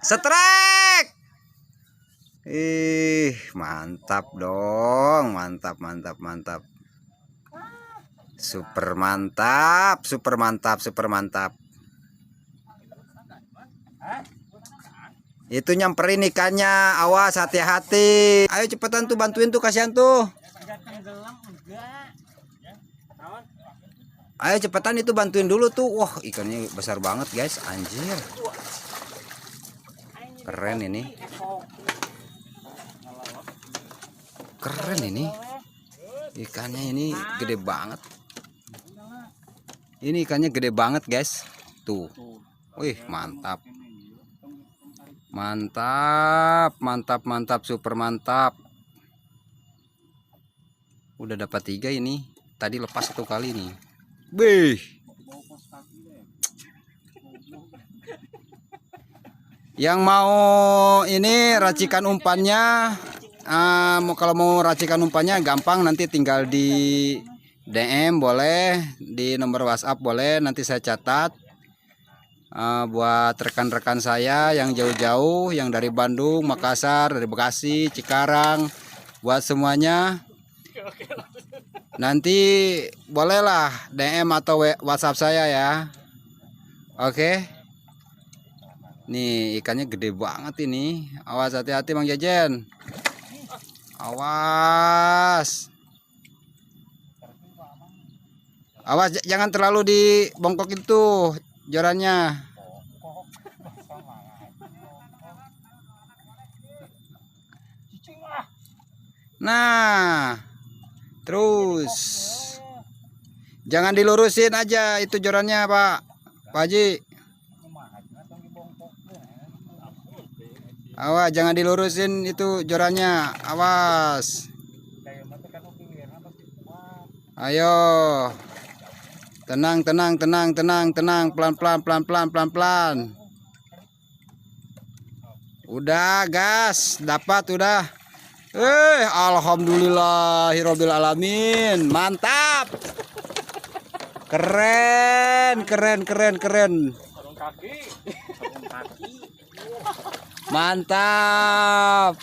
Strike. Mantap dong, mantap. Super mantap. Itu nyamperin ikannya, awas hati-hati. Ayo cepetan tuh bantuin tuh, kasihan tuh. Ayo cepetan itu bantuin dulu tuh. Wah, ikannya besar banget, guys. Anjir. Keren ini. Keren ini. Ikannya ini gede banget. Ini ikannya gede banget, guys. Tuh. Wih, mantap. Mantap, super mantap. Udah dapat 3 ini. Tadi lepas 1 kali nih. Bih. Yang mau ini racikan umpannya, kalau mau racikan umpannya gampang, nanti tinggal di DM boleh, di nomor WhatsApp boleh, nanti saya catat. Buat rekan-rekan saya yang jauh-jauh, yang dari Bandung, Makassar, dari Bekasi, Cikarang, buat semuanya. Nanti bolehlah DM atau WhatsApp saya ya. Oke. Nih ikannya gede banget ini. Awas hati-hati Bang Jajan. Awas. Awas jangan terlalu dibongkokin tuh jorannya. Nah, terus jangan dilurusin aja itu jorannya Pak Haji. Awas jangan dilurusin itu jorannya, awas. Ayo. Tenang, pelan-pelan. Udah gas, dapat udah. Alhamdulillahirabbil alamin. Mantap. Keren. Mantap.